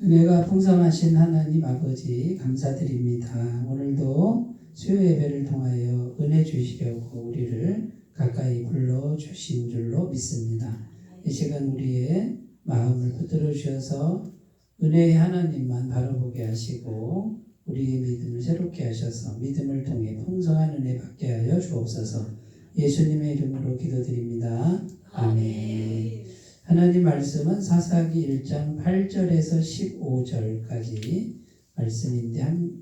은혜가 풍성하신 하나님 아버지 감사드립니다. 오늘도 수요 예배를 통하여 은혜 주시려고 우리를 가까이 불러주신 줄로 믿습니다. 이 시간 우리의 마음을 붙들어 주셔서 은혜의 하나님만 바라보게 하시고 우리의 믿음을 새롭게 하셔서 믿음을 통해 풍성한 은혜 받게 하여 주옵소서. 예수님의 이름으로 기도드립니다. 아멘. 하나님 말씀은 사사기 1장 8절에서 15절까지 말씀인데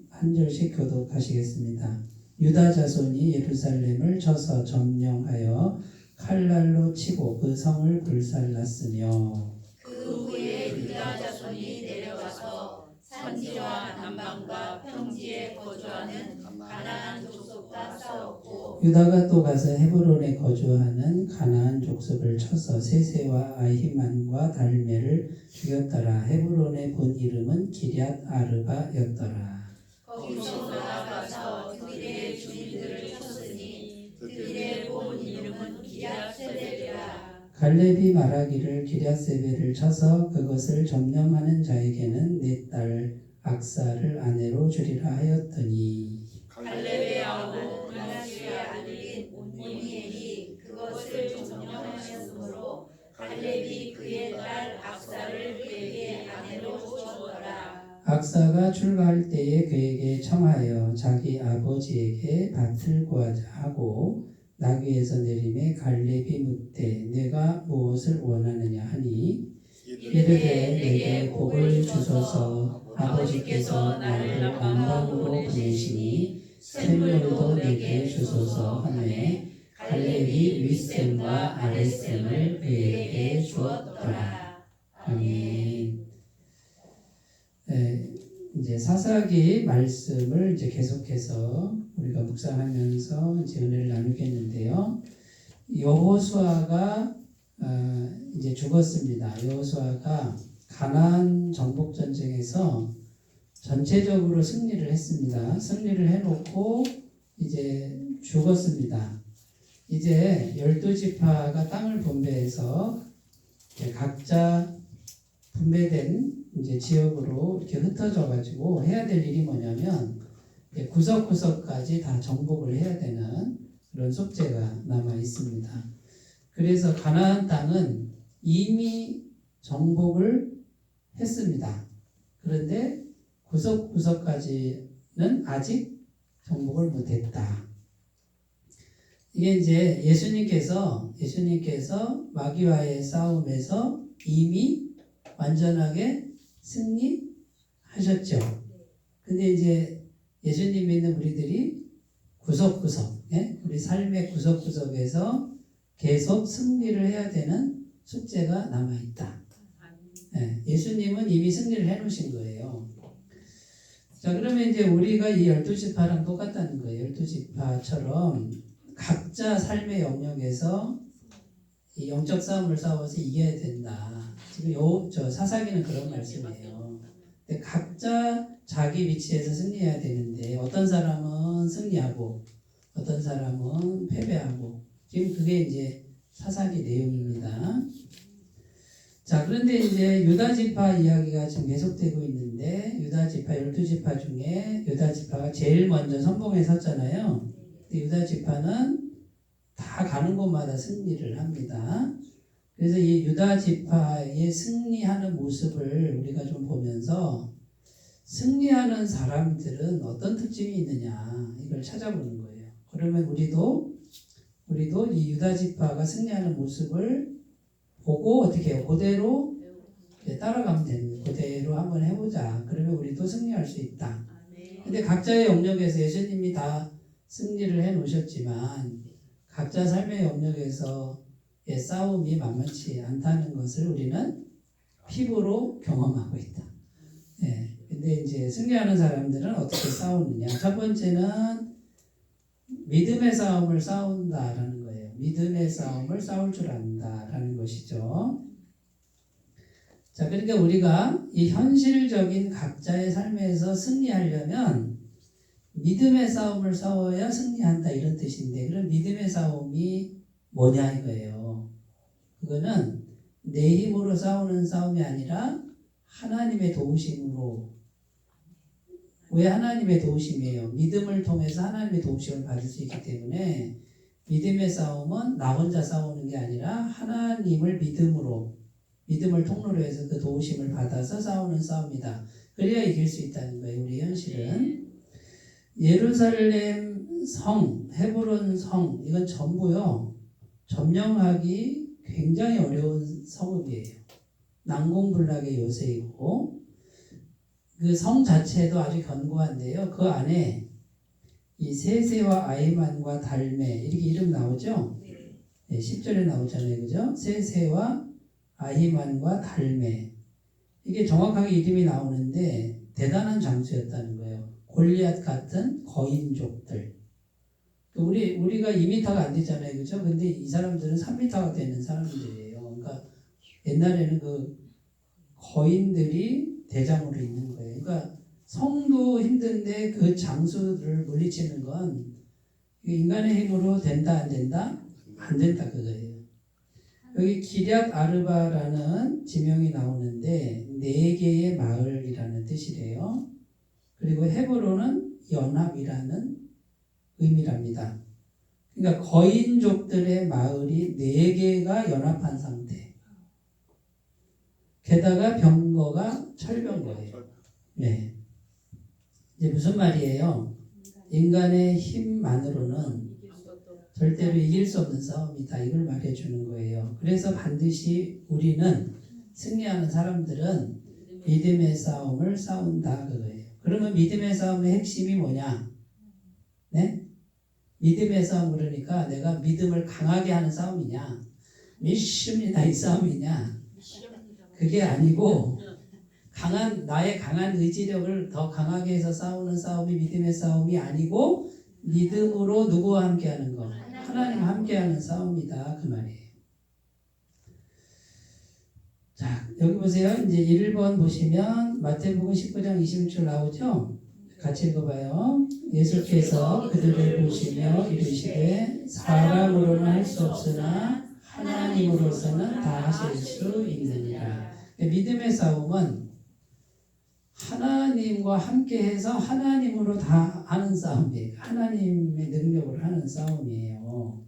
한 절씩 교독하시겠습니다. 유다 자손이 예루살렘을 쳐서 점령하여 칼날로 치고 그 성을 불살랐으며 그 후에 유다 자손이 내려가서 산지와 남방과 평지에 거주하는 가나안 족속과 싸웠고 유다가 또 가서 헤브론에 거주하는 가나안 족속을 쳐서 세세와 아히만과 달메를 죽였더라. 헤브론의 본 이름은 기럇 아르바였더라. 거기서 나아가서 그들의 주민들을 쳤으니 그들의 본 이름은 기럇세벨이라. 갈렙이 말하기를 기럇세벨을 쳐서 그것을 점령하는 자에게는 내 딸 악사를 아내로 주리라 하였더니 갈렙의 아우 므낫세의 아들인 오니엘이 그것을 점령하였으므로 갈렙이 그의 딸 악사를 그에게 아내로 주었더라. 악사가 출가할 때에 그에게 청하여 자기 아버지에게 밭을 구하자 하고 나귀에서 내림에 갈렙이 묻되 내가 무엇을 원하느냐 하니 이르되 내게 복을 주소서. 아버지께서 나를 남방으로 보내시니 샘물도 내게 주소서 하매 갈렙이 윗샘과 아랫샘을 그에게 주었더라. 아멘. 이제 사사기 말씀을 이제 계속해서 우리가 묵상하면서 이제 은혜를 나누겠는데요. 여호수아가 이제 죽었습니다. 여호수아가 가나안 정복 전쟁에서 전체적으로 승리를 했습니다. 승리를 해놓고 이제 죽었습니다. 이제 12지파가 땅을 분배해서 각자 분배된 이제 지역으로 이렇게 흩어져 가지고 해야 될 일이 뭐냐면 구석구석까지 다 정복을 해야 되는 그런 숙제가 남아 있습니다. 그래서 가나안 땅은 이미 정복을 했습니다. 그런데 구석구석까지는 아직 정복을 못했다. 이게 이제 예수님께서 마귀와의 싸움에서 이미 완전하게 승리하셨죠. 근데 이제 예수님 믿는 우리들이 구석구석, 우리 삶의 구석구석에서 계속 승리를 해야 되는 숙제가 남아있다. 예수님은 이미 승리를 해놓으신 거예요. 자, 그러면 이제 우리가 이 12지파랑 똑같다는 거예요. 12지파처럼 각자 삶의 영역에서 이 영적 싸움을 싸워서 이겨야 된다. 지금 저 사사기는 그런 말씀이에요. 근데 각자 자기 위치에서 승리해야 되는데 어떤 사람은 승리하고 어떤 사람은 패배하고 지금 그게 이제 사사기 내용입니다. 자, 그런데 이제 유다지파 이야기가 지금 계속되고 있는데 유다지파 12지파 중에 유다지파가 제일 먼저 선봉에 섰잖아요. 근데 유다지파는 다 가는 곳마다 승리를 합니다. 그래서 이 유다지파의 승리하는 모습을 우리가 좀 보면서 승리하는 사람들은 어떤 특징이 있느냐 이걸 찾아보는 거예요. 그러면 우리도 이 유다지파가 승리하는 모습을 보고 어떻게 해요? 그대로 따라가면 되는 거예요. 그대로 한번 해보자. 그러면 우리도 승리할 수 있다. 근데 각자의 영역에서 예수님이 다 승리를 해놓으셨지만 각자 삶의 영역에서 싸움이 만만치 않다는 것을 우리는 피부로 경험하고 있다. 근데 이제 승리하는 사람들은 어떻게 싸우느냐? 첫 번째는 믿음의 싸움을 싸운다라는 거예요. 믿음의 싸움을 싸울 줄 안다라는 것이죠. 자, 그러니까 우리가 이 현실적인 각자의 삶에서 승리하려면 믿음의 싸움을 싸워야 승리한다 이런 뜻인데 그럼 믿음의 싸움이 뭐냐 이거예요. 그거는 내 힘으로 싸우는 싸움이 아니라 하나님의 도우심으로. 왜 하나님의 도우심이에요? 믿음을 통해서 하나님의 도우심을 받을 수 있기 때문에 믿음의 싸움은 나 혼자 싸우는 게 아니라 하나님을 믿음을 통로로 해서 그 도우심을 받아서 싸우는 싸움이다. 그래야 이길 수 있다는 거예요. 우리 현실은. 예루살렘 성, 헤브론 성, 이건 전부요. 점령하기 굉장히 어려운 성읍이에요. 난공불락의 요새이고 그 성 자체도 아주 견고한데요. 그 안에 이 세세와 아이만과 달메 이렇게 이름 나오죠? 네, 10절에 나오잖아요. 그죠? 세세와 아히만과 달메 이게 정확하게 이름이 나오는데 대단한 장수였다는 거예요. 골리앗 같은 거인족들. 우리가 2m가 안 되잖아요. 그죠? 근데 이 사람들은 3m가 되는 사람들이에요. 그러니까 옛날에는 그 거인들이 대장으로 있는 거예요. 그러니까 성도 힘든데 그 장수를 물리치는 건 인간의 힘으로 된다 안 된다? 안 된다 그거예요. 여기 기럇 아르바라는 지명이 나오는데 4개의 마을이라는 뜻이래요. 그리고 헤브론은 연합이라는 의미랍니다. 그러니까 거인족들의 마을이 4개가 연합한 상태. 게다가 병거가 철병거예요. 네. 이제 무슨 말이에요? 인간의 힘만으로는 절대로 이길 수 없는 싸움이다. 이걸 말해주는 거예요. 그래서 반드시 우리는 승리하는 사람들은 믿음의 싸움을 싸운다. 그거예요. 그러면 믿음의 싸움의 핵심이 뭐냐? 네? 믿음의 싸움 그러니까 내가 믿음을 강하게 하는 싸움이냐? 믿습니다 이 싸움이냐? 그게 아니고 나의 강한 의지력을 더 강하게 해서 싸우는 싸움이 믿음의 싸움이 아니고 믿음으로 누구와 함께하는 거? 하나님과 함께하는 싸움이다. 그 말이에요. 자, 여기 보세요. 이제 1번 보시면 마태복음 19장 21절 나오죠? 같이 읽어봐요. 예수께서 그들을 보시며 이르시되 사람으로는 할 수 없으나 하나님으로서는 다 하실 수 있느니라. 믿음의 싸움은 하나님과 함께해서 하나님으로 다 하는 싸움이에요. 하나님의 능력으로 하는 싸움이에요.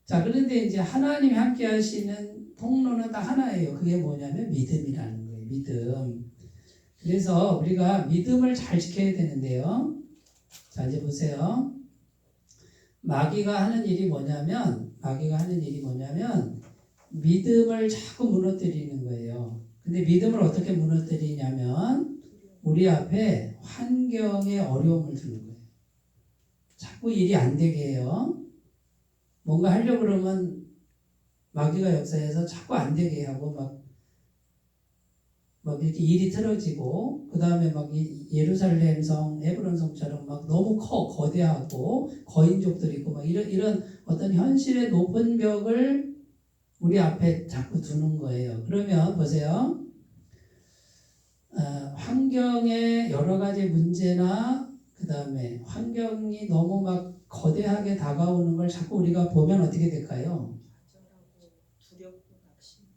자, 그런데 이제 하나님이 함께 하시는 통로는 다 하나예요. 그게 뭐냐면 믿음이라는 거예요. 믿음. 그래서 우리가 믿음을 잘 지켜야 되는데요. 자, 이제 보세요. 마귀가 하는 일이 뭐냐면 믿음을 자꾸 무너뜨리는 거예요. 근데 믿음을 어떻게 무너뜨리냐면 우리 앞에 환경에 어려움을 주는 거예요. 자꾸 일이 안 되게 해요. 뭔가 하려고 그러면 마귀가 역사해서 자꾸 안 되게 하고 막 이렇게 일이 틀어지고 그 다음에 막 예루살렘 성, 헤브론 성처럼 막 너무 거대하고 거인족들이 있고 막 이런 어떤 현실의 높은 벽을 우리 앞에 자꾸 두는 거예요. 그러면 보세요. 환경의 여러 가지 문제나 그 다음에 환경이 너무 막 거대하게 다가오는 걸 자꾸 우리가 보면 어떻게 될까요?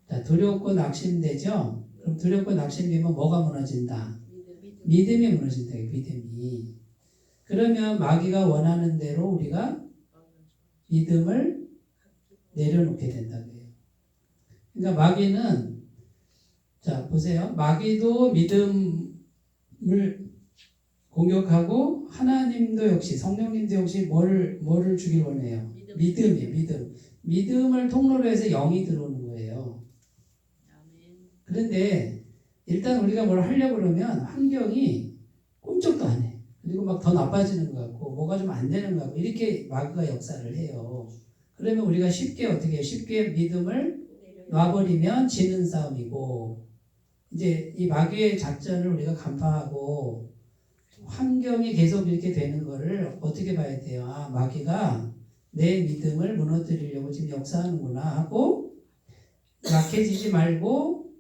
자, 두렵고 낙심되죠? 그럼 두렵고 낙심되면 뭐가 무너진다? 믿음이 무너진다. 믿음이. 그러면 마귀가 원하는 대로 우리가 믿음을 내려놓게 된다고요. 그러니까 마귀는 자 보세요. 마귀도 믿음을 공격하고 하나님도 역시 성령님도 역시 뭐를 주길 원해요? 믿음. 믿음을 통로로 해서 영이 들어오는 거예요. 그런데 일단 우리가 뭘 하려고 그러면 환경이 꿈쩍도 안 해. 그리고 막 더 나빠지는 것 같고 뭐가 좀 안 되는 것 같고 이렇게 마귀가 역사를 해요. 그러면 우리가 쉽게 믿음을 놔버리면 지는 싸움이고 이제 이 마귀의 작전을 우리가 간파하고 환경이 계속 이렇게 되는 거를 어떻게 봐야 돼요? 아, 마귀가 내 믿음을 무너뜨리려고 지금 역사하는구나 하고 약해지지 말고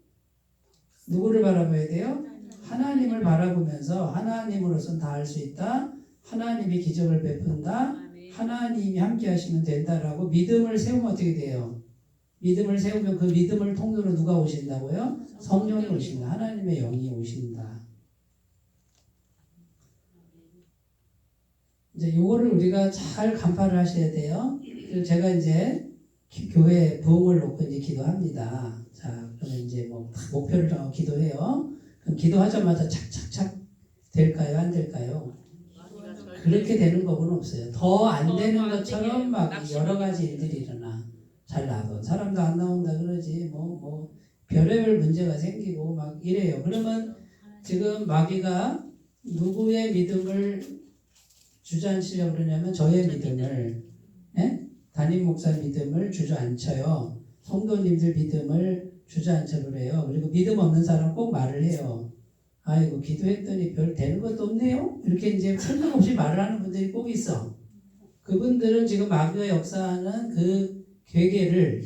누구를 바라봐야 돼요? 하나님을 바라보면서 하나님으로서는 다 할 수 있다. 하나님이 기적을 베푼다. 하나님이 함께 하시면 된다라고 믿음을 세우면 어떻게 돼요? 믿음을 세우면 그 믿음을 통로로 누가 오신다고요? 성령이 오신다. 하나님의 영이 오신다. 이제 요거를 우리가 잘 간파를 하셔야 돼요. 그래서 제가 이제 교회 부흥을 놓고 이제 기도합니다. 자, 그러면 이제 뭐 목표를 정하고 기도해요. 그럼 기도하자마자 착착착 될까요? 안 될까요? 그렇게 되는 법은 없어요. 더 안 되는 것처럼 막 여러 가지 일들이 일어나. 잘 나도 사람도 안 나온다 그러지 뭐 별의별 문제가 생기고 막 이래요. 그러면 지금 마귀가 누구의 믿음을 주저앉히려고 그러냐면 저의 믿음을, 예? 담임 목사 믿음을 주저앉혀요. 성도님들 믿음을 주저앉혀 그래요. 그리고 믿음 없는 사람 꼭 말을 해요. 아이고 기도했더니 별 되는 것도 없네요. 이렇게 이제 설명 없이 말을 하는 분들이 꼭 있어. 그분들은 지금 마귀가 역사하는 그 괴계를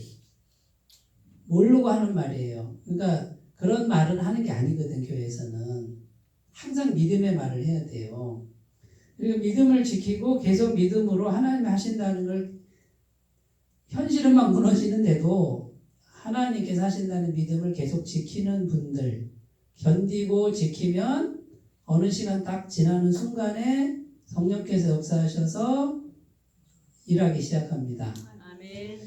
모르고 하는 말이에요. 그러니까 그런 말은 하는 게 아니거든. 교회에서는 항상 믿음의 말을 해야 돼요. 그리고 믿음을 지키고 계속 믿음으로 하나님이 하신다는 걸 현실은 막 무너지는데도 하나님께서 하신다는 믿음을 계속 지키는 분들, 견디고 지키면 어느 시간 딱 지나는 순간에 성령께서 역사하셔서 일하기 시작합니다. 아멘.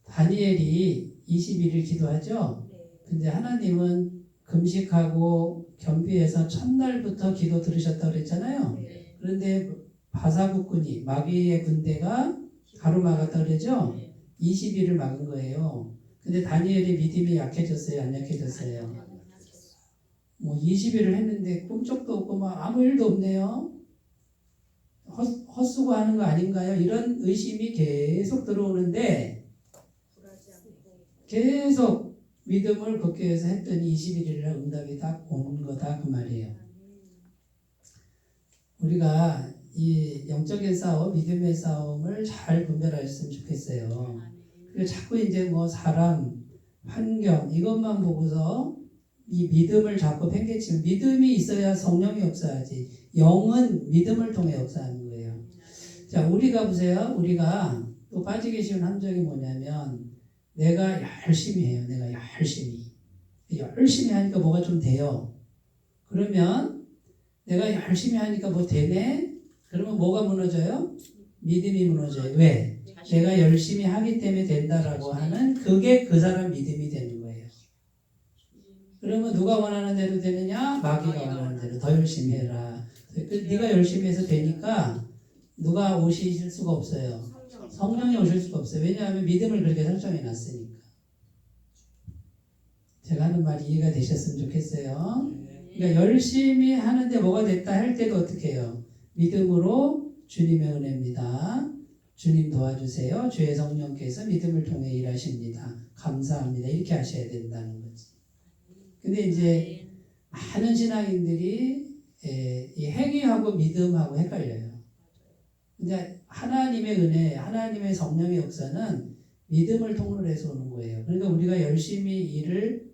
다니엘이 21일 기도하죠. 근데 하나님은 금식하고 겸비해서 첫날부터 기도 들으셨다고 그랬잖아요. 그런데 바사국군이 마귀의 군대가 가로막았다 그러죠. 20일을 막은 거예요. 근데 다니엘의 믿음이 약해졌어요? 안 약해졌어요? 뭐 20일을 했는데 꿈쩍도 없고 막 아무 일도 없네요. 헛수고하는 거 아닌가요? 이런 의심이 계속 들어오는데 계속 믿음을 굳게 해서 했더니 21일날 응답이 딱 오는 거다 그 말이에요. 우리가 이 영적인 싸움, 믿음의 싸움을 잘 분별하셨으면 좋겠어요. 그리고 자꾸 이제 뭐 사람, 환경 이것만 보고서 이 믿음을 자꾸 팽개치면 믿음이 있어야 성령이 역사하지. 영은 믿음을 통해 역사하는 거예요. 자, 우리가 보세요. 우리가 또 빠지기 쉬운 함정이 뭐냐면 내가 열심히 해요. 내가 열심히 하니까 뭐가 좀 돼요. 그러면 내가 열심히 하니까 뭐 되네? 그러면 뭐가 무너져요? 믿음이 무너져요. 왜? 내가 열심히 하기 때문에 된다라고 하는 그게 그 사람 믿음이 되는 거예요. 그러면 누가 원하는 대로 되느냐? 마귀가 원하는 대로 더 열심히 해라. 네가 열심히 해서 되니까 누가 오실 수가 없어요. 성령이 오실 수가 없어요. 왜냐하면 믿음을 그렇게 설정해 놨으니까. 제가 하는 말이 이해가 되셨으면 좋겠어요. 그러니까 열심히 하는데 뭐가 됐다 할 때도 어떻게 해요? 믿음으로 주님의 은혜입니다. 주님 도와주세요. 주의 성령께서 믿음을 통해 일하십니다. 감사합니다. 이렇게 하셔야 된다는 거지. 근데 이제 많은 신앙인들이 이 행위하고 믿음하고 헷갈려요. 이제 하나님의 은혜, 하나님의 성령의 역사는 믿음을 통로로 해서 오는 거예요. 그러니까 우리가 열심히 일을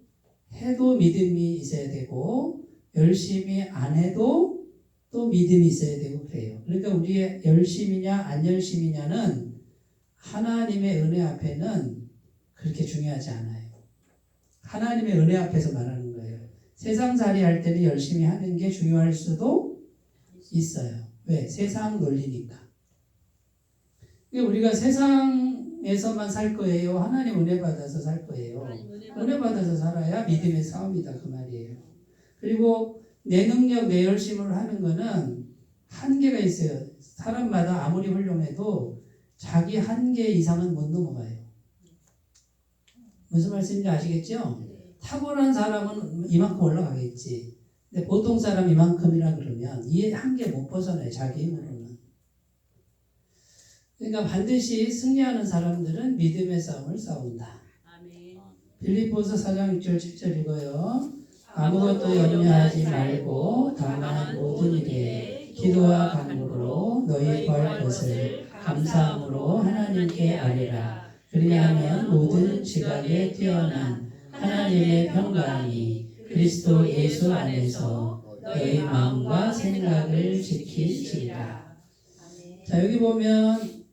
해도 믿음이 있어야 되고 열심히 안 해도 또 믿음이 있어야 되고 그래요. 그러니까 우리의 열심이냐 안 열심이냐는 하나님의 은혜 앞에는 그렇게 중요하지 않아요. 하나님의 은혜 앞에서 말하는 거예요. 세상살이 할 때는 열심히 하는 게 중요할 수도 있어요. 왜? 세상 논리니까. 우리가 세상에서만 살 거예요? 하나님 은혜 받아서 살 거예요? 은혜 받아서 살아야 믿음의 싸움이다 그 말이에요. 그리고 내 능력, 내 열심으로 하는 거는 한계가 있어요. 사람마다 아무리 훌륭해도 자기 한계 이상은 못 넘어가요. 무슨 말씀인지 아시겠죠? 탁월한 사람은 이만큼 올라가겠지. 근데 보통 사람 이만큼이라 그러면 이 한계 못 벗어나요. 자기 힘으로는. 그러니까 반드시 승리하는 사람들은 믿음의 싸움을 싸운다. 빌립보서 4장 6절 7절 읽어요. 아무것도 염려하지 말고 다만 모든 일에 기도와 간구로 너희 구할 것을 감사함으로 하나님께 아뢰라. 그리하면 모든 지각에 뛰어난 하나님의 평강이 그리스도 예수 안에서 너희 마음과 생각을 지키시리라. 자, 여기 보면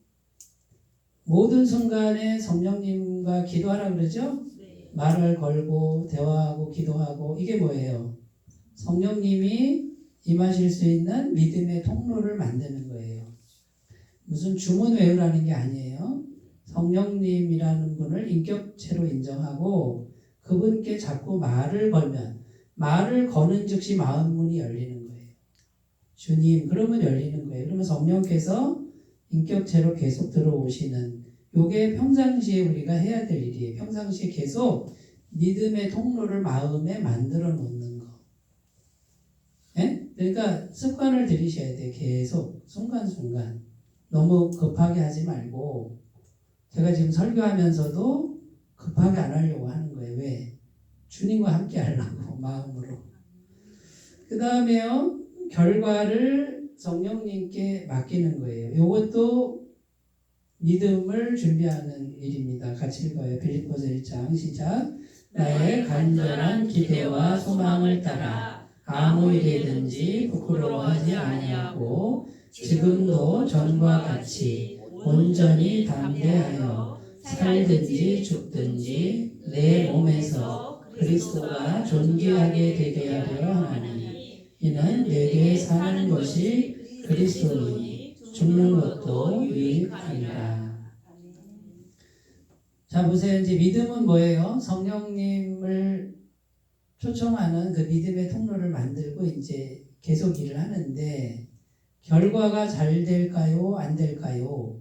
모든 순간에 성령님과 기도하라 그러죠? 네. 말을 걸고 대화하고 기도하고 이게 뭐예요? 성령님이 임하실 수 있는 믿음의 통로를 만드는 거예요. 무슨 주문 외우라는 게 아니에요. 성령님이라는 분을 인격체로 인정하고 그분께 자꾸 말을 걸면 말을 거는 즉시 마음 문이 열리는 거예요. 주님 그러면 열리는 거예요. 그러면 성령께서 인격체로 계속 들어오시는 요게 평상시에 우리가 해야 될 일이에요. 평상시에 계속 믿음의 통로를 마음에 만들어 놓는 거. 예? 그러니까 습관을 들이셔야 돼요. 계속 순간순간. 너무 급하게 하지 말고 제가 지금 설교하면서도 급하게 안 하려고 하는 거예요. 왜? 주님과 함께 하려고 마음으로. 그 다음에요. 결과를 성령님께 맡기는 거예요. 이것도 믿음을 준비하는 일입니다. 같이 읽어요. 빌립보서 1장 시작. 나의 간절한 기대와 소망을 따라 아무 일이든지 부끄러워하지 아니하고 지금도 전과 같이 온전히 담대하여 살든지 죽든지 내 몸에서 그리스도가 존귀하게 되게 하려 하나니 이는 내게 사는 것이 그리스도니 죽는 것도 유익하니라. 자 보세요. 이제 믿음은 뭐예요? 성령님을 초청하는 그 믿음의 통로를 만들고 이제 계속 일을 하는데 결과가 잘 될까요? 안 될까요?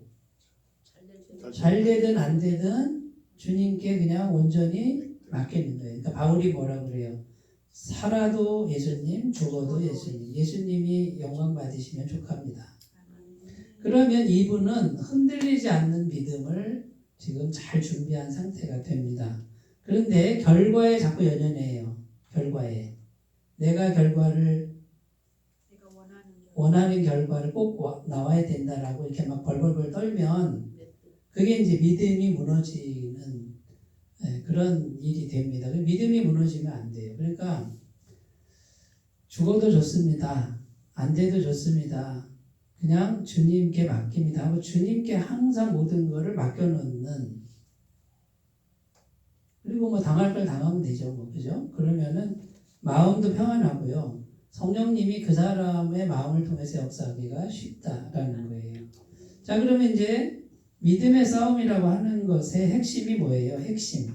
잘 되든 안 되든 주님께 그냥 온전히 맡기는 거예요. 그러니까 바울이 뭐라 그래요? 살아도 예수님, 죽어도 예수님. 예수님이 영광 받으시면 족합니다. 그러면 이분은 흔들리지 않는 믿음을 지금 잘 준비한 상태가 됩니다. 그런데 결과에 자꾸 연연해요. 결과에. 내가 결과를 원하는 결과를 꼭 나와야 된다라고 이렇게 막 벌벌벌 떨면 그게 이제 믿음이 무너지는 그런 일이 됩니다. 믿음이 무너지면 안 돼요. 그러니까 죽어도 좋습니다. 안 돼도 좋습니다. 그냥 주님께 맡깁니다 하고 주님께 항상 모든 거를 맡겨놓는 그리고 뭐 당할 걸 당하면 되죠. 뭐 그죠? 그러면은 마음도 평안하고요. 성령님이 그 사람의 마음을 통해서 역사하기가 쉽다라는 거예요. 자 그러면 이제 믿음의 싸움이라고 하는 것의 핵심이 뭐예요? 핵심.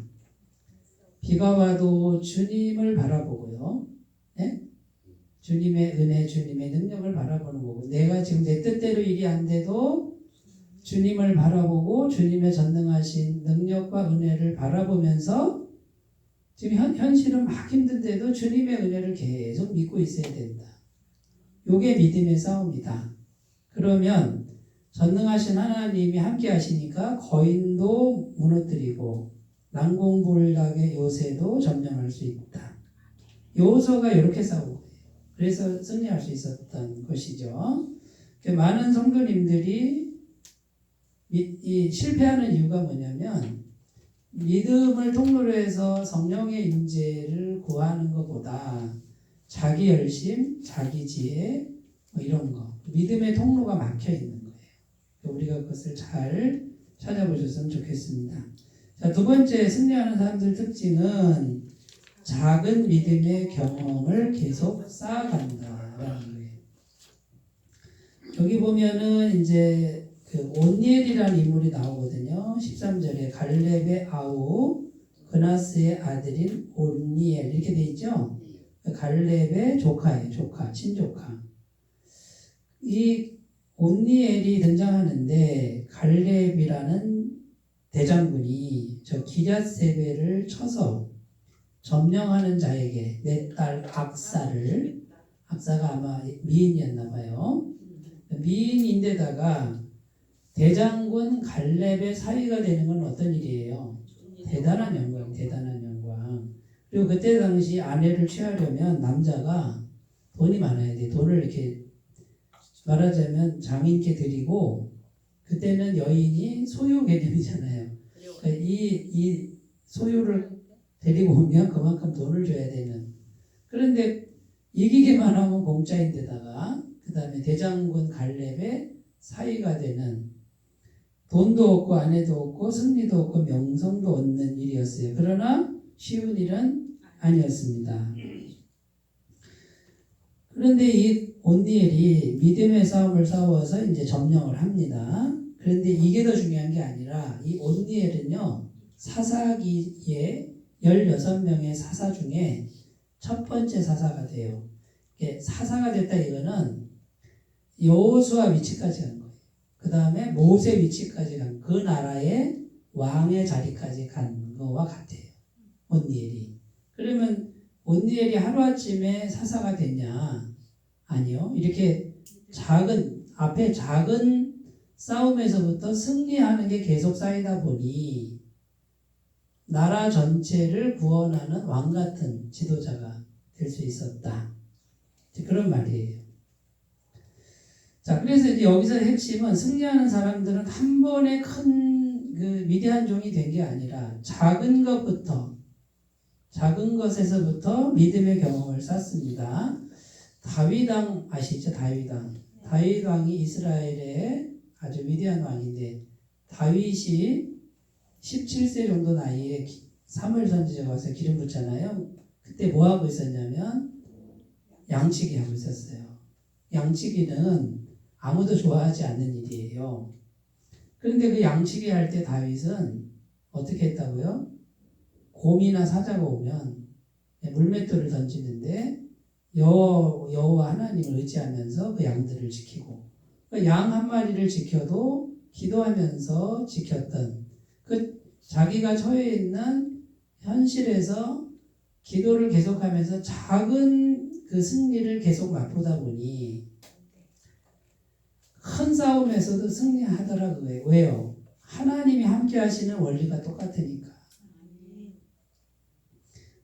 비가 와도 주님을 바라보고요. 네? 주님의 은혜, 주님의 능력을 바라보는 거고 내가 지금 내 뜻대로 일이 안 돼도 주님을 바라보고 주님의 전능하신 능력과 은혜를 바라보면서 지금 현실은 막 힘든데도 주님의 은혜를 계속 믿고 있어야 된다. 요게 믿음의 싸움이다. 그러면 전능하신 하나님이 함께 하시니까 거인도 무너뜨리고 난공불락의 요새도 점령할 수 있다. 요소가 이렇게 싸우고 그래서 승리할 수 있었던 것이죠. 많은 성도님들이 이 실패하는 이유가 뭐냐면 믿음을 통로로 해서 성령의 임재를 구하는 것보다 자기 열심, 자기 지혜 뭐 이런 거 믿음의 통로가 막혀 있는 거예요. 우리가 그것을 잘 찾아보셨으면 좋겠습니다. 자, 두 번째 승리하는 사람들 특징은 작은 믿음의 경험을 계속 쌓아간다라는 거예요. 여기 보면은 이제 그 온니엘이라는 인물이 나오거든요. 13절에 갈렙의 아우 그나스의 아들인 온니엘 이렇게 돼 있죠. 갈렙의 조카예요. 조카, 친조카. 이 온니엘이 등장하는데 갈렙이라는 대장군이 저 기럇세벨을 쳐서 점령하는 자에게 내 딸 악사가 아마 미인이었나 봐요. 미인인데다가 대장군 갈렙의 사위가 되는 건 어떤 일이에요? 대단한 영광, 대단한 영광. 그리고 그때 당시 아내를 취하려면 남자가 돈이 많아야 돼. 돈을 이렇게 말하자면 장인께 드리고 그때는 여인이 소유 개념이잖아요. 그러니까 이 소유를 데리고 오면 그만큼 돈을 줘야 되는. 그런데 이기기만 하면 공짜인데다가 그 다음에 대장군 갈렙의 사위가 되는 돈도 얻고 아내도 얻고 승리도 얻고 명성도 얻는 일이었어요. 그러나 쉬운 일은 아니었습니다. 그런데 이 온니엘이 믿음의 싸움을 싸워서 이제 점령을 합니다. 그런데 이게 더 중요한 게 아니라 이 온니엘은요, 사사기에 16명의 사사 중에 첫 번째 사사가 돼요. 사사가 됐다 이거는 여호수아 위치까지 간 거예요. 그 다음에 모세 위치까지 간 그 나라의 왕의 자리까지 간 거와 같아요. 온니엘이. 그러면 온니엘이 하루아침에 사사가 됐냐? 아니요. 이렇게 앞에 작은 싸움에서부터 승리하는 게 계속 쌓이다 보니 나라 전체를 구원하는 왕 같은 지도자가 될 수 있었다. 그런 말이에요. 자, 그래서 이제 여기서 핵심은 승리하는 사람들은 한 번에 큰 그 위대한 종이 된 게 아니라 작은 것에서부터 믿음의 경험을 쌓습니다. 다윗왕 아시죠? 다윗왕이 이스라엘의 아주 위대한 왕인데 다윗이 17세 정도 나이에 사무엘 선지자가 와서 기름 붓잖아요. 그때 뭐 하고 있었냐면 양치기 하고 있었어요. 양치기는 아무도 좋아하지 않는 일이에요. 그런데 그 양치기 할 때 다윗은 어떻게 했다고요? 곰이나 사자가 오면 물맷돌을 던지는데 여호와 하나님을 의지하면서 그 양들을 지키고 양 한 마리를 지켜도 기도하면서 지켰던 그 자기가 처해 있는 현실에서 기도를 계속하면서 작은 그 승리를 계속 맛보다 보니 큰 싸움에서도 승리하더라고요. 왜요? 하나님이 함께 하시는 원리가 똑같으니까.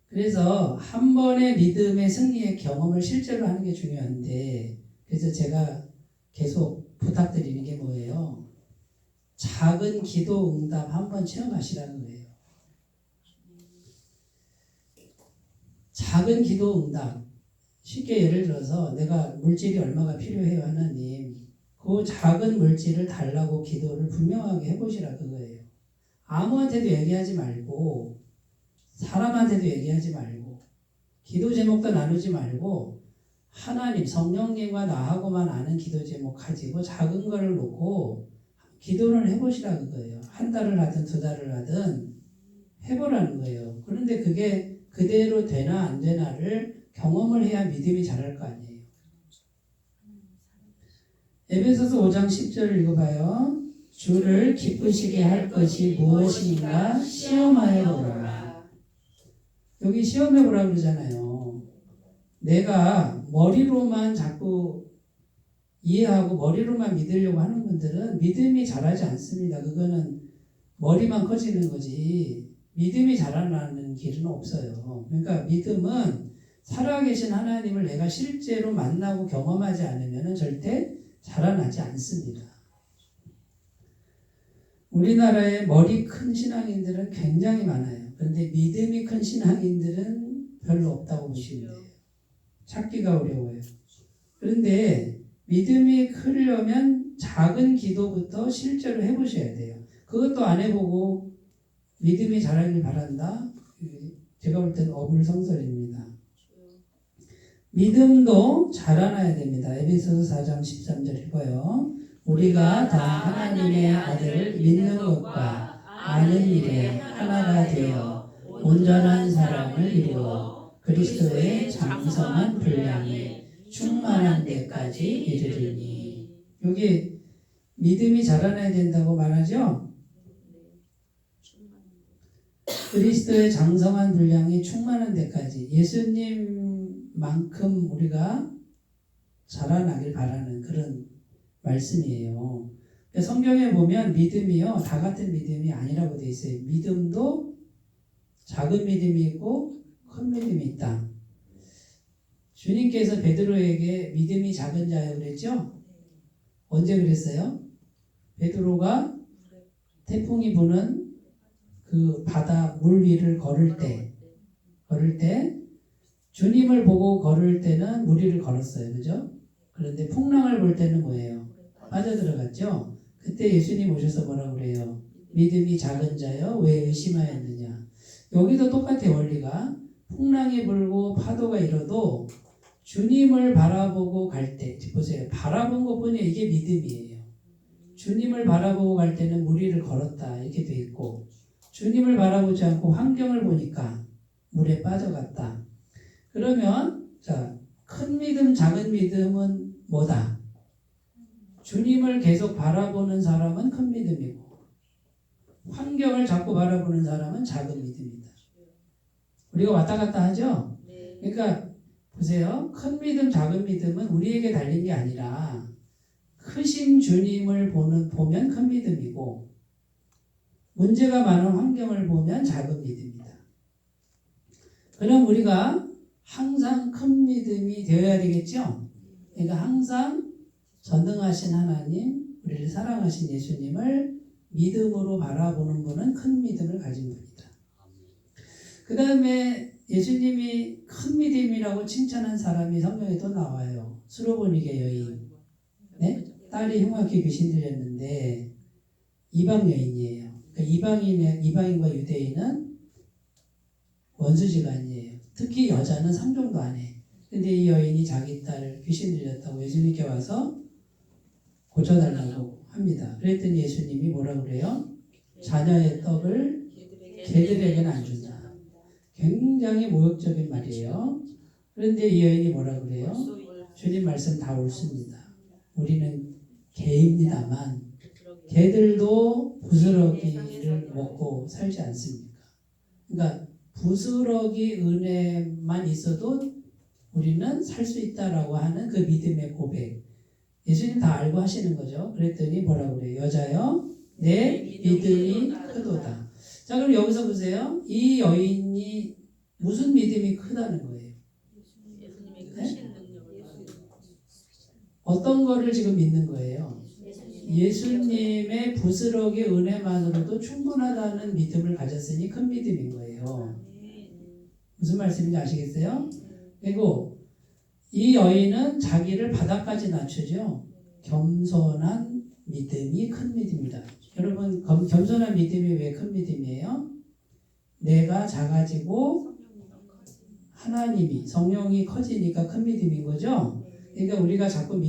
그래서 한 번의 믿음의 승리의 경험을 실제로 하는 게 중요한데, 그래서 제가 계속 부탁드리는 게 뭐예요? 작은 기도 응답 한번 체험하시라는 거예요. 작은 기도 응답. 쉽게 예를 들어서 내가 물질이 얼마가 필요해요, 하나님. 그 작은 물질을 달라고 기도를 분명하게 해보시라 그거예요. 아무한테도 얘기하지 말고 사람한테도 얘기하지 말고 기도 제목도 나누지 말고 하나님, 성령님과 나하고만 아는 기도 제목 가지고 작은 거를 놓고 기도를 해보시라 그거예요. 한 달을 하든 두 달을 하든 해보라는 거예요. 그런데 그게 그대로 되나 안 되나를 경험을 해야 믿음이 자랄 거 아니에요. 에베소서 5장 10절을 읽어봐요. 주를 기쁘시게 할 것이 무엇인가 시험하여 보라. 여기 시험해 보라 그러잖아요. 내가 머리로만 자꾸 이해하고 머리로만 믿으려고 하는 분들은 믿음이 자라지 않습니다. 그거는 머리만 커지는 거지 믿음이 자라나는 길은 없어요. 그러니까 믿음은 살아계신 하나님을 내가 실제로 만나고 경험하지 않으면 절대 자라나지 않습니다. 우리나라에 머리 큰 신앙인들은 굉장히 많아요. 그런데 믿음이 큰 신앙인들은 별로 없다고 보시면 돼요. 찾기가 어려워요. 그런데 믿음이 크려면 작은 기도부터 실제로 해보셔야 돼요. 그것도 안 해보고 믿음이 자라길 바란다? 제가 볼 때는 어불성설입니다. 믿음도 자라나야 됩니다. 에베소서 4장 13절 읽어요. 우리가 다 하나님의 아들을 믿는 것과 아는 일에 하나가 되어 온전한 사람을 이루어 그리스도의 장성한 분량에 충만한 데까지 이르리니. 여기 믿음이 자라나야 된다고 말하죠? 그리스도의 장성한 분량이 충만한 데까지 예수님만큼 우리가 자라나길 바라는 그런 말씀이에요. 성경에 보면 믿음이요 다 같은 믿음이 아니라고 되어 있어요. 믿음도 작은 믿음이 있고 큰 믿음이 있다. 주님께서 베드로에게 믿음이 작은 자여 그랬죠? 언제 그랬어요? 베드로가 태풍이 부는 그 바다 물 위를 걸을 때 주님을 보고 걸을 때는 물 위를 걸었어요. 그죠? 그런데 풍랑을 볼 때는 뭐예요? 빠져들어갔죠? 그때 예수님 오셔서 뭐라고 그래요? 믿음이 작은 자여 왜 의심하였느냐. 여기도 똑같아 원리가. 풍랑이 불고 파도가 일어도 주님을 바라보고 갈 때, 보세요. 바라본 것뿐이 이게 믿음이에요. 주님을 바라보고 갈 때는 무리를 걸었다 이렇게 돼 있고, 주님을 바라보지 않고 환경을 보니까 물에 빠져갔다. 그러면 자, 큰 믿음, 작은 믿음은 뭐다? 주님을 계속 바라보는 사람은 큰 믿음이고, 환경을 자꾸 바라보는 사람은 작은 믿음이다. 우리가 왔다 갔다 하죠? 그러니까 보세요. 큰 믿음, 작은 믿음은 우리에게 달린 게 아니라 크신 주님을 보면 큰 믿음이고, 문제가 많은 환경을 보면 작은 믿음이다. 그럼 우리가 항상 큰 믿음이 되어야 되겠죠? 그러니까 항상 전능하신 하나님, 우리를 사랑하신 예수님을 믿음으로 바라보는 분은 큰 믿음을 가진 분이다. 그 다음에 예수님이 큰 믿음이라고 칭찬한 사람이 성경에 또 나와요. 수로보니게 여인. 네? 딸이 흉악히 귀신 들렸는데 이방 여인이에요. 그러니까 이방인과 유대인은 원수지간이에요. 특히 여자는 상종도 안 해. 근데 이 여인이 자기 딸 귀신 들렸다고 예수님께 와서 고쳐달라고 합니다. 그랬더니 예수님이 뭐라고 그래요? 자녀의 떡을 개들에게는 안 준다. 굉장히 모욕적인 말이에요. 그런데 이 여인이 뭐라고 그래요? 주님 말씀 다 옳습니다. 우리는 개입니다만 개들도 부스러기를 먹고 살지 않습니까? 그러니까 부스러기 은혜만 있어도 우리는 살 수 있다라고 하는 그 믿음의 고백. 예수님 다 알고 하시는 거죠. 그랬더니 뭐라고 그래요? 여자여 내 믿음이 크도다. 자, 그럼 여기서 보세요. 이 여인이 무슨 믿음이 크다는 거예요? 네? 어떤 거를 지금 믿는 거예요? 예수님의 부스러기 은혜만으로도 충분하다는 믿음을 가졌으니 큰 믿음인 거예요. 무슨 말씀인지 아시겠어요? 그리고 이 여인은 자기를 바닥까지 낮추죠. 겸손한 믿음이 큰 믿음이다. 여러분, 겸손한 믿음이 왜 큰 믿음이에요? 내가 작아지고 하나님이, 성령이 커지니까 큰 믿음인 거죠. 그러니까 우리가 자꾸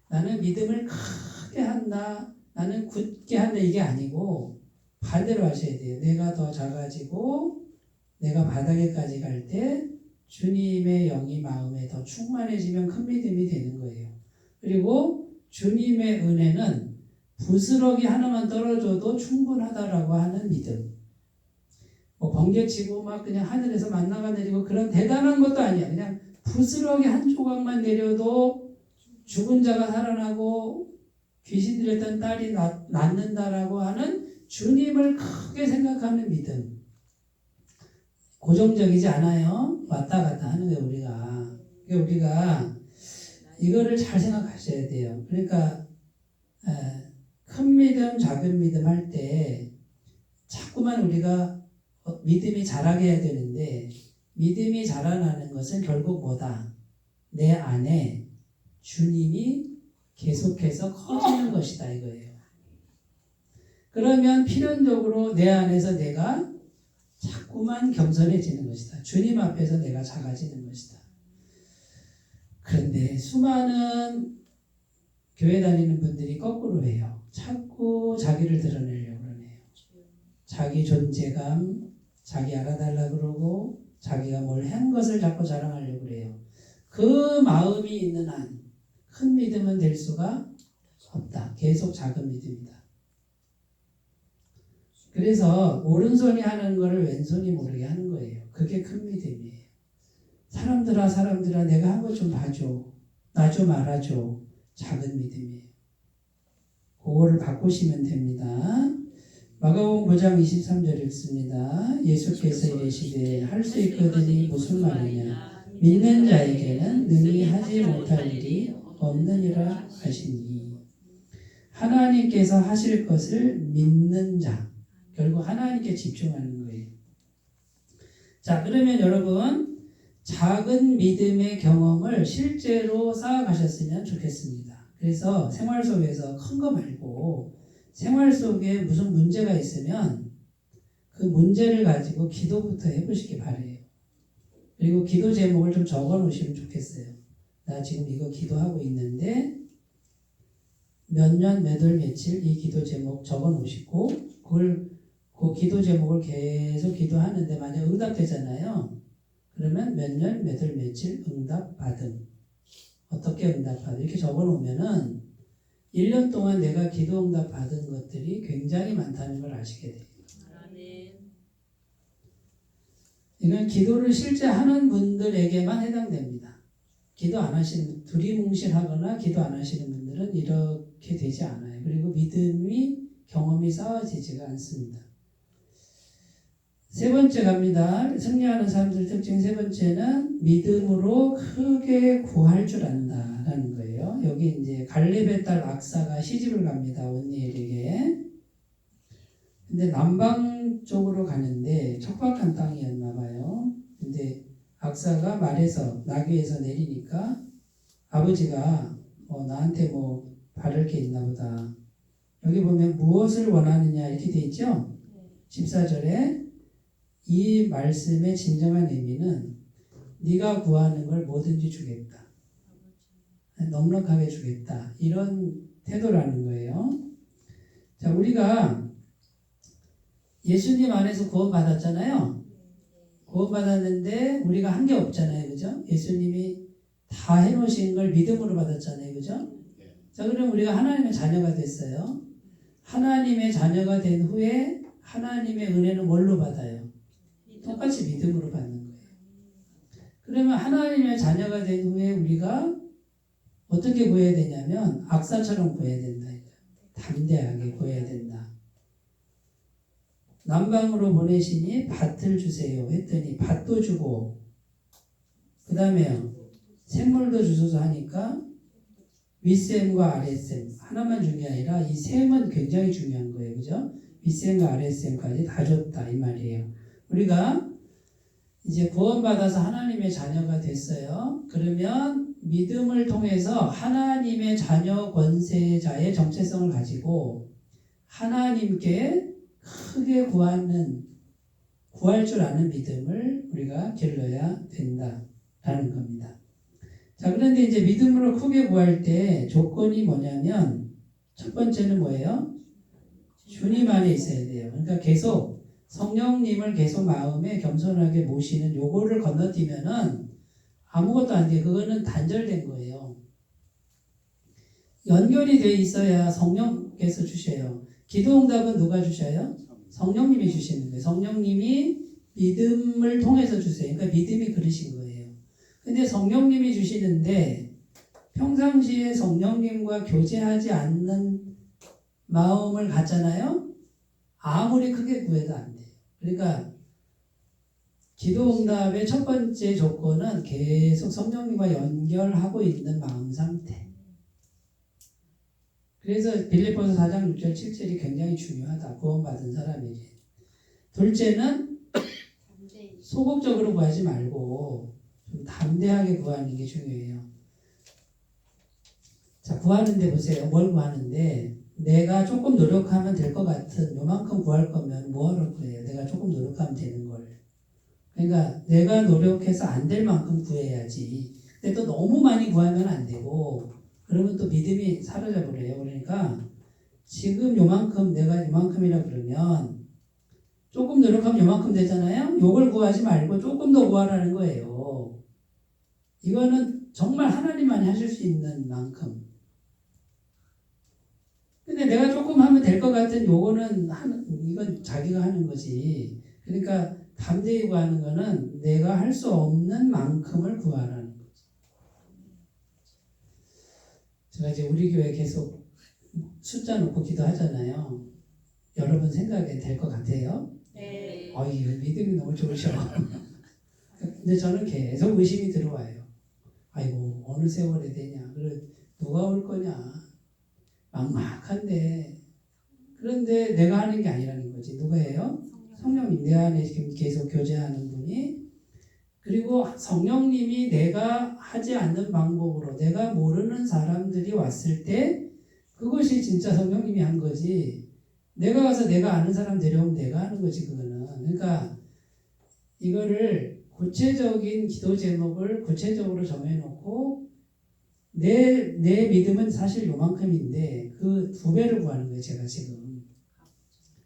나는 믿음을 크게 한다, 나는 굳게 한다, 이게 아니고 반대로 하셔야 돼요. 내가 더 작아지고 내가 바닥에까지 갈 때 주님의 영이 마음에 더 충만해지면 큰 믿음이 되는 거예요. 그리고 주님의 은혜는 부스러기 하나만 떨어져도 충분하다라고 하는 믿음. 뭐 번개치고 막 그냥 하늘에서 만나가 내리고 그런 대단한 것도 아니야. 그냥 부스러기 한 조각만 내려도 죽은 자가 살아나고 귀신 들렸던 딸이 낫는다라고 하는 주님을 크게 생각하는 믿음. 고정적이지 않아요. 왔다 갔다 하는 거예요, 우리가. 그러니까 우리가 이거를 잘 생각하셔야 돼요. 그러니까 큰 믿음, 작은 믿음 할 때 자꾸만 우리가 믿음이 자라게 해야 되는데, 믿음이 자라나는 것은 결국 뭐다? 내 안에 주님이 계속해서 커지는 것이다 이거예요. 그러면 필연적으로 내 안에서 내가 자꾸만 겸손해지는 것이다. 주님 앞에서 내가 작아지는 것이다. 그런데 수많은 교회 다니는 분들이 거꾸로 해요. 자꾸 자기를 드러내려고 그러네요. 자기 존재감, 자기 알아달라 그러고 자기가 뭘 한 것을 자꾸 자랑하려고 그래요. 그 마음이 있는 한 큰 믿음은 될 수가 없다. 계속 작은 믿음이다. 그래서 오른손이 하는 거를 왼손이 모르게 하는 거예요. 그게 큰 믿음이에요. 사람들아 내가 한 것 좀 봐줘. 나 좀 알아줘. 작은 믿음이에요. 그거를 바꾸시면 됩니다. 마가복음 9장 23절 읽습니다. 예수께서 이르시되 할 수 있거든이 무슨 말이냐. 믿는 자에게는 능히 하지 못할 일이 없느니라 하시니. 하나님께서 하실 것을 믿는 자. 결국 하나님께 집중하는 거예요. 자, 그러면 여러분 작은 믿음의 경험을 실제로 쌓아가셨으면 좋겠습니다. 그래서 생활 속에서 큰 거 말고 생활 속에 무슨 문제가 있으면 그 문제를 가지고 기도부터 해보시기 바래요. 그리고 기도 제목을 좀 적어 놓으시면 좋겠어요. 나 지금 이거 기도하고 있는데 몇 년, 몇 월, 며칠 이 기도 제목 적어 놓으시고 그 기도 제목을 계속 기도하는데 만약 응답되잖아요. 그러면 몇 년, 몇 월, 며칠 응답 받음. 어떻게 응답 받음. 이렇게 적어 놓으면은 1년 동안 내가 기도 응답 받은 것들이 굉장히 많다는 걸 아시게 돼요. 이건 기도를 실제 하는 분들에게만 해당됩니다. 기도 안 하시는, 두리뭉실하거나 기도 안 하시는 분들은 이렇게 되지 않아요. 그리고 믿음이 경험이 쌓아지지가 않습니다. 세 번째 갑니다. 승리하는 사람들 특징 세 번째는 믿음으로 크게 구할 줄 안다라는 거예요. 여기 이제 갈렙의 딸 악사가 시집을 갑니다. 온니엘에게. 근데 남방 쪽으로 가는데 척박한 땅이었나 봐요. 근데 악사가 말에서 나귀에서 내리니까 아버지가 나한테 뭐 바를 게 있나 보다. 여기 보면 무엇을 원하느냐 이렇게 돼 있죠. 14절에 이 말씀의 진정한 의미는 네가 구하는 걸 뭐든지 주겠다. 넉넉하게 주겠다. 이런 태도라는 거예요. 자, 우리가 예수님 안에서 구원받았잖아요. 구원받았는데 우리가 한 게 없잖아요. 그죠? 예수님이 다 해놓으신 걸 믿음으로 받았잖아요. 그죠? 자, 그럼 우리가 하나님의 자녀가 됐어요. 하나님의 자녀가 된 후에 하나님의 은혜는 뭘로 받아요? 똑같이 믿음으로 받는 거예요. 그러면 하나님의 자녀가 된 후에 우리가 어떻게 구해야 되냐면 악사처럼 구해야 된다. 담대하게 구해야 된다. 남방으로 보내시니 밭을 주세요 했더니 밭도 주고 그 다음에요. 샘물도 주소서 하니까 윗샘과 아랫샘 하나만 준 게 아니라 이 샘은 굉장히 중요한 거예요. 그죠? 윗샘과 아랫샘까지 다 줬다 이 말이에요. 우리가 이제 구원받아서 하나님의 자녀가 됐어요. 그러면 믿음을 통해서 하나님의 자녀 권세자의 정체성을 가지고 하나님께 크게 구할 줄 아는 믿음을 우리가 길러야 된다라는 겁니다. 자, 그런데 이제 믿음으로 크게 구할 때 조건이 뭐냐면 첫 번째는 뭐예요? 주님 안에 있어야 돼요. 그러니까 계속 성령님을 계속 마음에 겸손하게 모시는 요거를 건너뛰면은 아무것도 안 돼요. 그거는 단절된 거예요. 연결이 돼 있어야 성령께서 주셔요. 기도응답은 누가 주셔요? 성령님이 주시는 거예요. 성령님이 믿음을 통해서 주세요. 그러니까 믿음이 그러신 거예요. 근데 성령님이 주시는데 평상시에 성령님과 교제하지 않는 마음을 갖잖아요. 아무리 크게 구해도 안 돼요. 그러니까 기도응답의 첫 번째 조건은 계속 성령님과 연결하고 있는 마음 상태. 그래서 빌립보서 4장 6절 7절이 굉장히 중요하다. 구원받은 사람에게. 둘째는 소극적으로 구하지 말고 좀 담대하게 구하는 게 중요해요. 자, 구하는데 보세요. 뭘 구하는데 내가 조금 노력하면 될 것 같은 요만큼 구할 거면 뭐하러 구해요? 내가 조금 노력하면 되는 걸. 그러니까 내가 노력해서 안 될 만큼 구해야지. 근데 또 너무 많이 구하면 안 되고 그러면 또 믿음이 사라져 버려요. 그러니까 지금 요만큼 내가 요만큼이라 그러면 조금 노력하면 요만큼 되잖아요. 요걸 구하지 말고 조금 더 구하라는 거예요. 이거는 정말 하나님만이 하실 수 있는 만큼. 근데 내가 조금 하면 될 것 같은 요거는 이건 자기가 하는 거지. 그러니까 담대히 구하는 거는 내가 할 수 없는 만큼을 구하라는 거지. 제가 이제 우리 교회 계속 숫자 놓고 기도하잖아요. 여러분 생각에 될 것 같아요? 네. 이거 믿음이 너무 좋으셔. 근데 저는 계속 의심이 들어와요. 아이고 어느 세월에 되냐. 누가 올 거냐. 막막한데 그런데 내가 하는 게 아니라는 거지. 누가 해요? 성령님. 내 안에 지금 계속 교제하는 분이 그리고 성령님이 내가 하지 않는 방법으로 내가 모르는 사람들이 왔을 때 그것이 진짜 성령님이 한 거지. 내가 가서 내가 아는 사람 데려오면 내가 하는 거지 그거는. 그러니까 이거를 구체적인 기도 제목을 구체적으로 정해놓고 내 믿음은 사실 요만큼인데 그 2배를 구하는 거예요 제가 지금.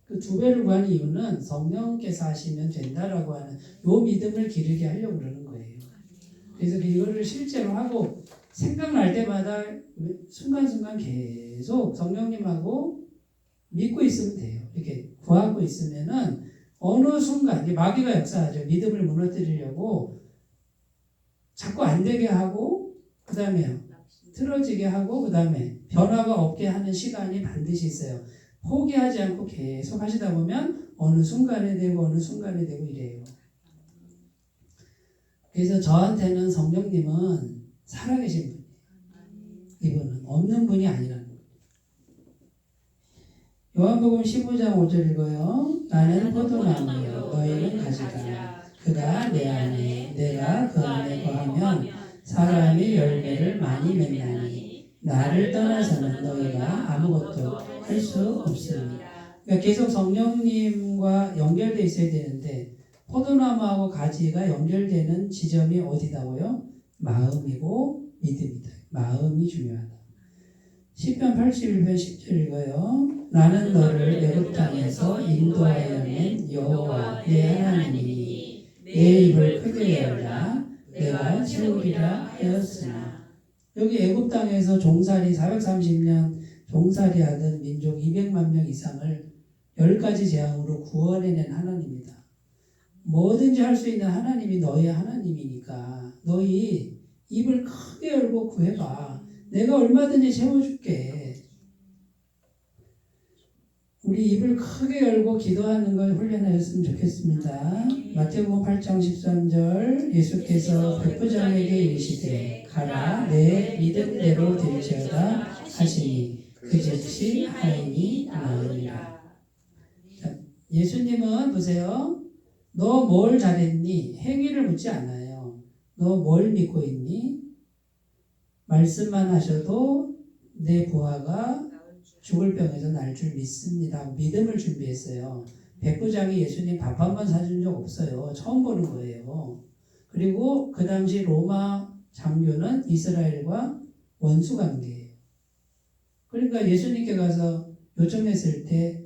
그 2배를 구하는 이유는 성령께서 하시면 된다라고 하는 요 믿음을 기르게 하려고 그러는 거예요. 그래서 이거를 실제로 하고 생각날 때마다 순간순간 계속 성령님하고 믿고 있으면 돼요. 이렇게 구하고 있으면은 어느 순간 마귀가 역사하죠. 믿음을 무너뜨리려고 자꾸 안 되게 하고 그 다음에 틀어지게 하고 그 다음에 변화가 없게 하는 시간이 반드시 있어요. 포기하지 않고 계속 하시다 보면 어느 순간에 되고 어느 순간에 되고 이래요. 그래서 저한테는 성령님은 살아계신 분이에요. 이분은 없는 분이 아니라는 거예요. 요한복음 15장 5절 읽어요. 나는 포도나무요 너희는 가지다. 그가 내 안에 내가 그 안에 거하면 사람이 열매를 많이 맺나니 나를 떠나서는 너희가 아무것도 할 수 없으니. 그러니까 계속 성령님과 연결돼 있어야 되는데 포도나무하고 가지가 연결되는 지점이 어디다고요? 마음이고 믿음이다. 마음이 중요하다. 시편 81편 10절 읽어요. 나는 너를 애굽 땅에서 인도하여 낸 여호와 내 하나님이니 내 입을 크게 열라 내가 채우리라 하였으나. 여기 애굽 땅에서 종살이 430년 종살이하던 민족 200만 명 이상을 10가지 재앙으로 구원해낸 하나님이다. 뭐든지 할 수 있는 하나님이 너희 하나님이니까 너희 입을 크게 열고 구해봐. 내가 얼마든지 채워줄게. 우리 입을 크게 열고 기도하는 걸 훈련하였으면 좋겠습니다. 마태복음 8장 13절 예수께서 백부장에게 이르시되 가라 내 믿음대로 될지어다 하시니 그 즉시 하인이 나으리라. 예수님은 보세요. 너 뭘 잘했니? 행위를 묻지 않아요. 너 뭘 믿고 있니? 말씀만 하셔도 내 부하가 죽을 병에서 날 줄 믿습니다. 믿음을 준비했어요. 백부장이 예수님 밥 한 번 사준 적 없어요. 처음 보는 거예요. 그리고 그 당시 로마 장교는 이스라엘과 원수 관계예요. 그러니까 예수님께 가서 요청했을 때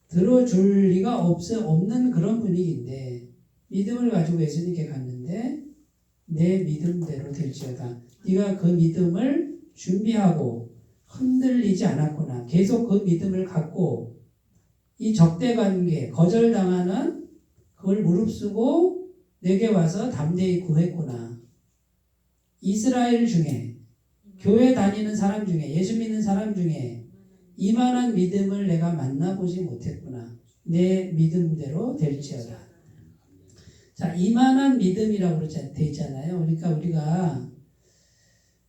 들어줄 리가 없는 그런 분위기인데 믿음을 가지고 예수님께 갔는데 내 믿음대로 될지어다. 네가 그 믿음을 준비하고 흔들리지 않았구나. 계속 그 믿음을 갖고 이 적대관계, 거절당하는 그걸 무릅쓰고 내게 와서 담대히 구했구나. 이스라엘 중에 교회 다니는 사람 중에 예수 믿는 사람 중에 이만한 믿음을 내가 만나보지 못했구나. 내 믿음대로 될지어다. 자, 이만한 믿음이라고 돼 있잖아요. 그러니까 우리가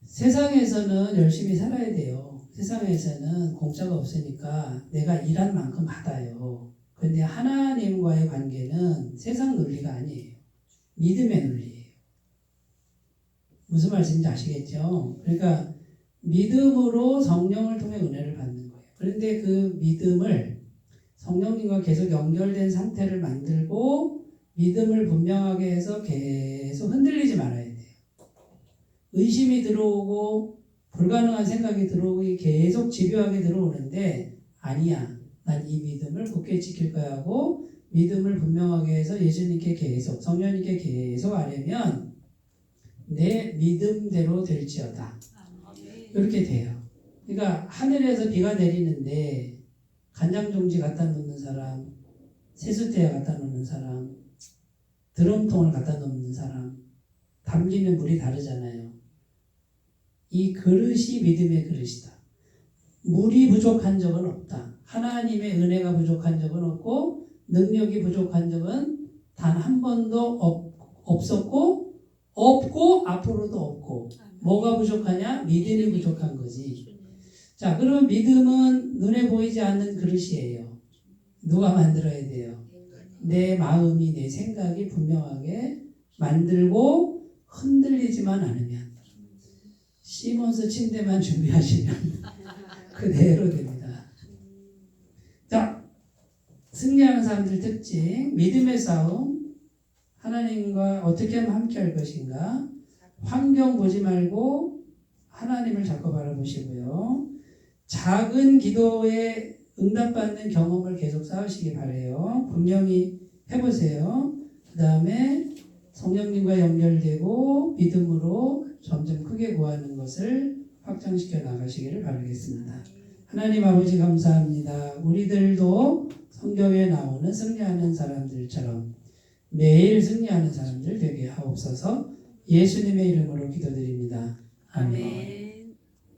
세상에서는 열심히 살아야 돼요. 세상에서는 공짜가 없으니까 내가 일한 만큼 받아요. 그런데 하나님과의 관계는 세상 논리가 아니에요. 믿음의 논리예요. 무슨 말씀인지 아시겠죠? 그러니까 믿음으로 성령을 통해 은혜를 받는 거예요. 그런데 그 믿음을 성령님과 계속 연결된 상태를 만들고 믿음을 분명하게 해서 계속 흔들리지 말아야 돼요. 의심이 들어오고 불가능한 생각이 들어오고 계속 집요하게 들어오는데 아니야. 난 이 믿음을 굳게 지킬 거야 하고 믿음을 분명하게 해서 예수님께 계속 성령님께 계속 하려면 내 믿음대로 될지어다. 이렇게 돼요. 그러니까 하늘에서 비가 내리는데 간장종지 갖다 놓는 사람, 세숫대야 갖다 놓는 사람, 드럼통을 갖다 놓는 사람 담기는 물이 다르잖아요. 이 그릇이 믿음의 그릇이다. 물이 부족한 적은 없다. 하나님의 은혜가 부족한 적은 없고 능력이 부족한 적은 단 한 번도 없었고 없고 앞으로도 없고. 뭐가 부족하냐? 믿음이 부족한 거지. 자, 그러면 믿음은 눈에 보이지 않는 그릇이에요. 누가 만들어야 돼요? 내 마음이 내 생각이 분명하게 만들고 흔들리지만 않으면, 시몬스 침대만 준비하시면 그대로 됩니다. 자, 승리하는 사람들 특징, 믿음의 싸움, 하나님과 어떻게 하면 함께 할 것인가, 환경 보지 말고 하나님을 자꾸 바라보시고요. 작은 기도에 응답받는 경험을 계속 쌓으시기 바라요. 분명히 해보세요. 그 다음에 성령님과 연결되고 믿음으로 점점 크게 구하는 것을 확장시켜 나가시기를 바라겠습니다. 하나님 아버지 감사합니다. 우리들도 성경에 나오는 승리하는 사람들처럼 매일 승리하는 사람들 되게 하옵소서. 예수님의 이름으로 기도드립니다. 아멘.